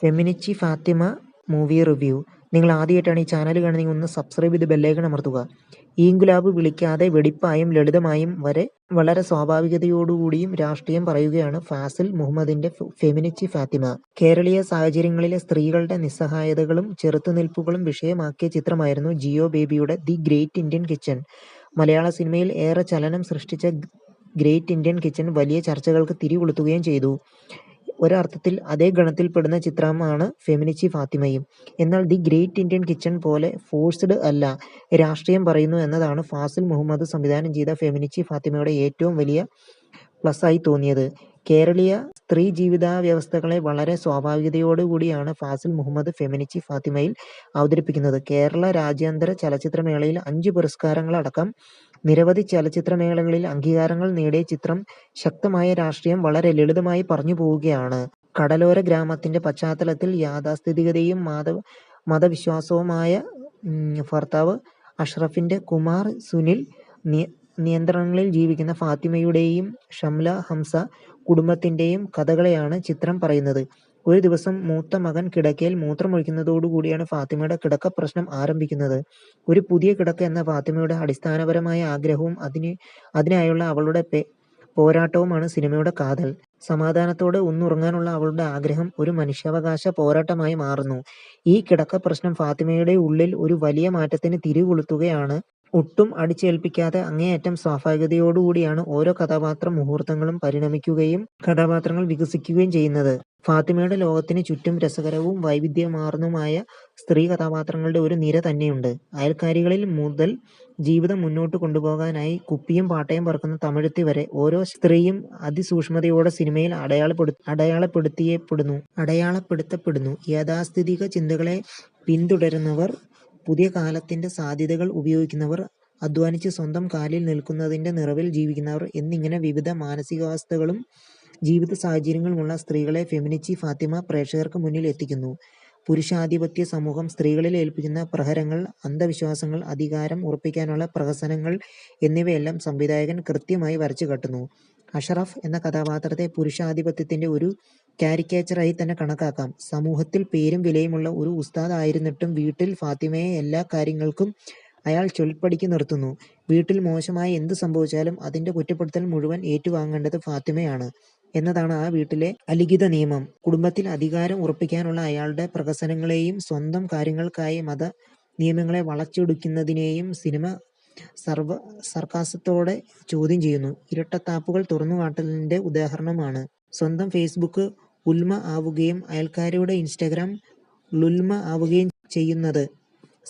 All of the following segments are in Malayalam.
ഫെമിനിച്ചി ഫാത്തിമ മൂവി റിവ്യൂ. നിങ്ങൾ ആദ്യമായിട്ടാണ് ഈ ചാനൽ കാണുന്നതെങ്കിൽ ഒന്ന് സബ്സ്ക്രൈബ് ചെയ്ത് ബെല്ലൈക്കൺ അമർത്തുക. ഈങ്കുലാബ് വിളിക്കാതെ വെടിപ്പായും ലളിതമായും വളരെ സ്വാഭാവികതയോടുകൂടിയും രാഷ്ട്രീയം പറയുകയാണ് ഫാസിൽ മുഹമ്മദിന്റെ ഫെമിനിച്ചി ഫാത്തിമ. കേരളീയ സാഹചര്യങ്ങളിലെ സ്ത്രീകളുടെ നിസ്സഹായതകളും ചെറുത്തുനിൽപ്പുകളും വിഷയമാക്കിയ ചിത്രമായിരുന്നു ജിയോ ബേബിയുടെ ദി ഗ്രേറ്റ് ഇന്ത്യൻ കിച്ചൺ. മലയാള സിനിമയിൽ ഏറെ ചലനം സൃഷ്ടിച്ച ഗ്രേറ്റ് ഇന്ത്യൻ കിച്ചൺ വലിയ ചർച്ചകൾക്ക് തിരികൊളുത്തുകയും ചെയ്തു. ഒരർത്ഥത്തിൽ അതേ ഗണത്തിൽപ്പെടുന്ന ചിത്രമാണ് ഫെമിനിച്ചി ഫാത്തിമയും. എന്നാൽ ദി ഗ്രേറ്റ് ഇന്ത്യൻ കിച്ചൺ പോലെ ഫോഴ്സ്ഡ് അല്ല, രാഷ്ട്രീയം പറയുന്നു എന്നതാണ് ഫാസിൽ മുഹമ്മദ് സംവിധാനം ചെയ്ത ഫെമിനിച്ചി ഫാത്തിമയുടെ ഏറ്റവും വലിയ പ്ലസ്സായി തോന്നിയത്. കേരളീയ സ്ത്രീ ജീവിതാവസ്ഥകളെ വളരെ സ്വാഭാവികതയോടുകൂടിയാണ് ഫാസിൽ മുഹമ്മദ് ഫെമിനിച്ചി ഫാത്തിമയിൽ അവതരിപ്പിക്കുന്നത്. കേരള രാജ്യാന്തര ചലച്ചിത്രമേളയിൽ 5 പുരസ്കാരങ്ങളടക്കം നിരവധി ചലച്ചിത്രമേളകളിൽ അംഗീകാരങ്ങൾ നേടിയ ചിത്രം ശക്തമായ രാഷ്ട്രീയം വളരെ ലളിതമായി പറഞ്ഞുപോവുകയാണ്. കടലോര ഗ്രാമത്തിന്റെ പശ്ചാത്തലത്തിൽ യാഥാസ്ഥിതികതയും മതവിശ്വാസവുമായ ഭർത്താവ് അഷ്റഫിന്റെ കുമാർ സുനിൽ നിയന്ത്രണങ്ങളിൽ ജീവിക്കുന്ന ഫാത്തിമയുടെയും ഷംല ഹംസ കുടുംബത്തിന്റെയും കഥകളെയാണ് ചിത്രം പറയുന്നത്. ഒരു ദിവസം മൂത്ത മകൻ കിടക്കയിൽ മൂത്രമൊഴിക്കുന്നതോടുകൂടിയാണ് ഫാത്തിമയുടെ കിടക്ക പ്രശ്നം ആരംഭിക്കുന്നത്. ഒരു പുതിയ കിടക്ക എന്ന ഫാത്തിമയുടെ അടിസ്ഥാനപരമായ ആഗ്രഹവും അതിനായുള്ള അവളുടെ പോരാട്ടവുമാണ് സിനിമയുടെ കാതൽ. സമാധാനത്തോടെ ഒന്നുറങ്ങാനുള്ള അവളുടെ ആഗ്രഹം ഒരു മനുഷ്യാവകാശ പോരാട്ടമായി മാറുന്നു. ഈ കിടക്ക പ്രശ്നം ഫാത്തിമയുടെ ഉള്ളിൽ ഒരു വലിയ മാറ്റത്തിന് തിരികൊളുത്തുകയാണ്. ഒട്ടും അടിച്ചേൽപ്പിക്കാതെ അങ്ങേയറ്റം സ്വാഭാവികതയോടുകൂടിയാണ് ഓരോ കഥാപാത്ര മുഹൂർത്തങ്ങളും പരിണമിക്കുകയും കഥാപാത്രങ്ങൾ വികസിക്കുകയും ചെയ്യുന്നത്. ഫാത്തിമയുടെ ലോകത്തിന് ചുറ്റും രസകരവും വൈവിധ്യമാർന്നതുമായ സ്ത്രീ കഥാപാത്രങ്ങളുടെ ഒരു നിര തന്നെയുണ്ട്. അയൽക്കാരികളിൽ മുതൽ ജീവിതം മുന്നോട്ട് കൊണ്ടുപോകാനായി കുപ്പിയും പാട്ടയും പറക്കുന്ന തമിഴത്തി വരെ ഓരോ സ്ത്രീയും അതിസൂക്ഷ്മതയോടെ സിനിമയിൽ അടയാളപ്പെടുത്തപ്പെടുന്നു. യാഥാസ്ഥിതിക ചിന്തകളെ പിന്തുടരുന്നവർ, പുതിയ കാലത്തിന്റെ സാധ്യതകൾ ഉപയോഗിക്കുന്നവർ, അധ്വാനിച്ച് സ്വന്തം കാലിൽ നിൽക്കുന്നതിന്റെ നിറവിൽ ജീവിക്കുന്നവർ എന്നിങ്ങനെ വിവിധ മാനസികാവസ്ഥകളും ജീവിത സാഹചര്യങ്ങളുമുള്ള സ്ത്രീകളെ ഫെമിനിച്ചി ഫാത്തിമ പ്രേക്ഷകർക്ക് മുന്നിൽ എത്തിക്കുന്നു. പുരുഷാധിപത്യ സമൂഹം സ്ത്രീകളിൽ ഏൽപ്പിക്കുന്ന പ്രഹരങ്ങൾ, അന്ധവിശ്വാസങ്ങൾ, അധികാരം ഉറപ്പിക്കാനുള്ള പ്രഹസനങ്ങൾ എന്നിവയെല്ലാം സംവിധായകൻ കൃത്യമായി വരച്ചുകാട്ടുന്നു. അഷറഫ് എന്ന കഥാപാത്രത്തെ പുരുഷാധിപത്യത്തിന്റെ ഒരു കാരിക്കേച്ചറായി തന്നെ കണക്കാക്കാം. സമൂഹത്തിൽ പേരും വിലയുമുള്ള ഒരു ഉസ്താദ് ആയിരുന്നിട്ടും വീട്ടിൽ ഫാത്തിമയെ എല്ലാ കാര്യങ്ങൾക്കും അയാൾ ചൊൽപ്പടിക്ക് നിർത്തുന്നു. വീട്ടിൽ മോശമായി എന്ത് സംഭവിച്ചാലും അതിന്റെ കുറ്റപ്പെടുത്തൽ മുഴുവൻ ഏറ്റുവാങ്ങേണ്ടത് ഫാത്തിമയാണ് എന്നതാണ് ആ വീട്ടിലെ അലിഖിത നിയമം. കുടുംബത്തിൽ അധികാരം ഉറപ്പിക്കാനുള്ള അയാളുടെ പ്രഹസനങ്ങളെയും സ്വന്തം കാര്യങ്ങൾക്കായി മത നിയമങ്ങളെ വളച്ചൊടിക്കുന്നതിനെയും സിനിമ സർക്കാസത്തോടെ ചോദ്യം ചെയ്യുന്നു. ഇരട്ടത്താപ്പുകൾ തുറന്നുകാട്ടലിന്റെ ഉദാഹരണമാണ്. സ്വന്തം ഫേസ്ബുക്ക് ഉൽമ ആവുകയും അയൽക്കാരുടെ ഇൻസ്റ്റഗ്രാം ലുൽമ ആവുകയും ചെയ്യുന്നത്.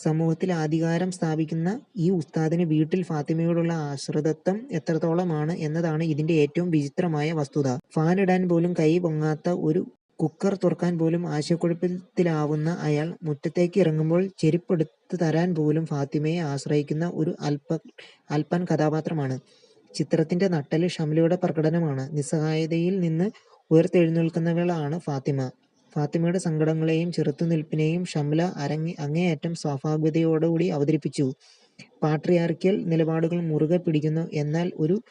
സമൂഹത്തിൽ അധികാരം സ്ഥാപിക്കുന്ന ഈ ഉസ്താദിന് വീട്ടിൽ ഫാത്തിമയോടുള്ള ആശ്രിതത്വം എത്രത്തോളമാണ് എന്നതാണ് ഇതിന്റെ ഏറ്റവും വിചിത്രമായ വസ്തുത. ഫാനിടാൻ പോലും കൈ പൊങ്ങാത്ത, ഒരു കുക്കർ തുറക്കാൻ പോലും ആശയക്കുഴപ്പത്തിലാവുന്ന അയാൾ മുറ്റത്തേക്ക് ഇറങ്ങുമ്പോൾ ചെരുപ്പെടുത്ത് തരാൻ പോലും ഫാത്തിമയെ ആശ്രയിക്കുന്ന ഒരു അൽപ്പൻ കഥാപാത്രമാണ്. ചിത്രത്തിന്റെ നട്ടെല്ല് ഷംലയുടെ പ്രകടനമാണ്. നിസ്സഹായതയിൽ നിന്ന് ഉയർത്തെഴുന്നേൽക്കുന്നവളാണ് ഫാത്തിമ. ഫാത്തിമയുടെ സങ്കടങ്ങളെയും ചെറുത്തുനിൽപ്പിനെയും ഷംല അങ്ങേയറ്റം സ്വാഭാവികതയോടുകൂടി അവതരിപ്പിച്ചു. പാട്രിയാർക്കിയൽ നിലപാടുകൾ മുറുകെ പിടിക്കുന്നു. എന്നാൽ ഒരു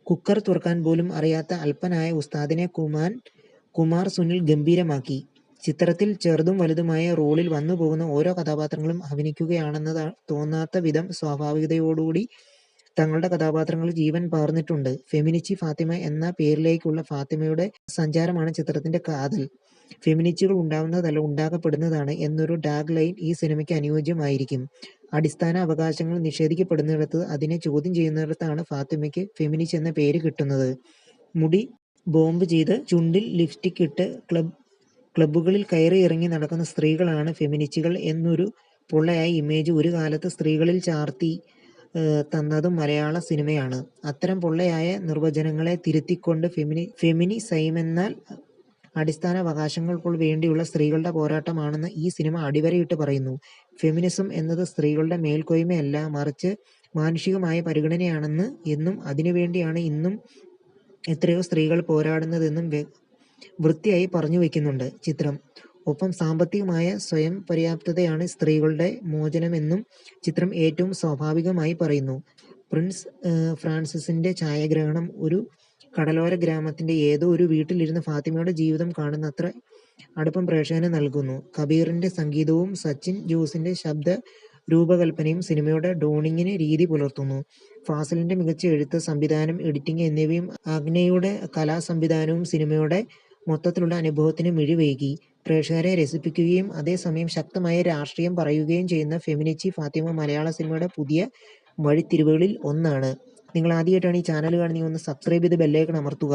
കുക്കർ തുറക്കാൻ പോലും അറിയാത്ത അൽപ്പനായ ഉസ്താദിനെ കുമാർ സുനിൽ ഗംഭീരമാക്കി. ചിത്രത്തിൽ ചെറുതും വലുതുമായ റോളിൽ വന്നുപോകുന്ന ഓരോ കഥാപാത്രങ്ങളും അഭിനയിക്കുകയാണെന്ന് തോന്നാത്ത വിധം സ്വാഭാവികതയോടുകൂടി തങ്ങളുടെ കഥാപാത്രങ്ങൾ ജീവൻ പകർന്നിട്ടുണ്ട്. ഫെമിനിച്ചി ഫാത്തിമ എന്ന പേരിലേക്കുള്ള ഫാത്തിമയുടെ സഞ്ചാരമാണ് ചിത്രത്തിന്റെ കാതൽ. ഫെമിനിസ്റ്റുകൾ ഉണ്ടാവുന്നതല്ല, ഉണ്ടാക്കപ്പെടുന്നതാണ് എന്നൊരു ടാഗ് ലൈൻ ഈ സിനിമയ്ക്ക് അനുയോജ്യമായിരിക്കും. അടിസ്ഥാന അവകാശങ്ങൾ നിഷേധിക്കപ്പെടുന്നിടത്ത്, അതിനെ ചോദ്യം ചെയ്യുന്നിടത്താണ് ഫാത്തിമയ്ക്ക് ഫെമിനിസ്റ്റ് എന്ന പേര് കിട്ടുന്നത്. മുടി ബോംബ് ചെയ്ത് ചുണ്ടിൽ ലിപ്സ്റ്റിക് ഇട്ട് ക്ലബ്ബുകളിൽ കയറി ഇറങ്ങി നടക്കുന്ന സ്ത്രീകളാണ് ഫെമിനിസ്റ്റുകൾ എന്നൊരു പൊള്ളയായ ഇമേജ് ഒരു കാലത്ത് സ്ത്രീകളിൽ ചാർത്തി തന്നതും മലയാള സിനിമയാണ്. അത്തരം പൊള്ളയായ നിർവചനങ്ങളെ തിരുത്തിക്കൊണ്ട് ഫെമിനിസമെന്നാൽ അടിസ്ഥാന അവകാശങ്ങൾക്ക് വേണ്ടിയുള്ള സ്ത്രീകളുടെ പോരാട്ടമാണെന്ന് ഈ സിനിമ അടിവരയിട്ട് പറയുന്നു. ഫെമിനിസം എന്നത് സ്ത്രീകളുടെ മേൽക്കോയ്മയല്ല, മറിച്ച് മാനുഷികമായ പരിഗണനയാണെന്ന് എന്നും അതിനുവേണ്ടിയാണ് ഇന്നും എത്രയോ സ്ത്രീകൾ പോരാടുന്നതെന്നും വൃത്തിയായി പറഞ്ഞു വയ്ക്കുന്നുണ്ട് ചിത്രം. ഒപ്പം സാമ്പത്തികമായ സ്വയം പര്യാപ്തതയാണ് സ്ത്രീകളുടെ മോചനമെന്നും ചിത്രം ഏറ്റവും സ്വാഭാവികമായി പറയുന്നു. പ്രിൻസ് ഫ്രാൻസിസിന്റെ ഛായാഗ്രഹണം ഒരു കടലോര ഗ്രാമത്തിന്റെ ഏതോ ഒരു വീട്ടിലിരുന്ന് ഫാത്തിമയുടെ ജീവിതം കാണുന്നത്ര അടുപ്പം പ്രേക്ഷകന് നൽകുന്നു. കബീറിന്റെ സംഗീതവും സച്ചിൻ ജോസിന്റെ ശബ്ദ രൂപകൽപ്പനയും സിനിമയുടെ ടോണിങ്ങിന് രീതി പുലർത്തുന്നു. ഫാസിലിന്റെ മികച്ച എഴുത്ത്, സംവിധാനം, എഡിറ്റിംഗ് എന്നിവയും ആഗ്നയുടെ കലാസംവിധാനവും സിനിമയുടെ മൊത്തത്തിലുള്ള അനുഭവത്തിന് മിഴിവേകി. പ്രേക്ഷകരെ രസിപ്പിക്കുകയും അതേസമയം ശക്തമായ രാഷ്ട്രീയം പറയുകയും ചെയ്യുന്ന ഫെമിനിച്ചി ഫാത്തിമ മലയാള സിനിമയുടെ പുതിയ വഴിത്തിരിവുകളിൽ ഒന്നാണ്. നിങ്ങൾ ആദ്യമായിട്ടാണ് ഈ ചാനൽ കാണുന്നതെങ്കിൽ ഒന്ന് സബ്സ്ക്രൈബ് ചെയ്ത് ബെല്ലൈക്കൺ അമർത്തുക.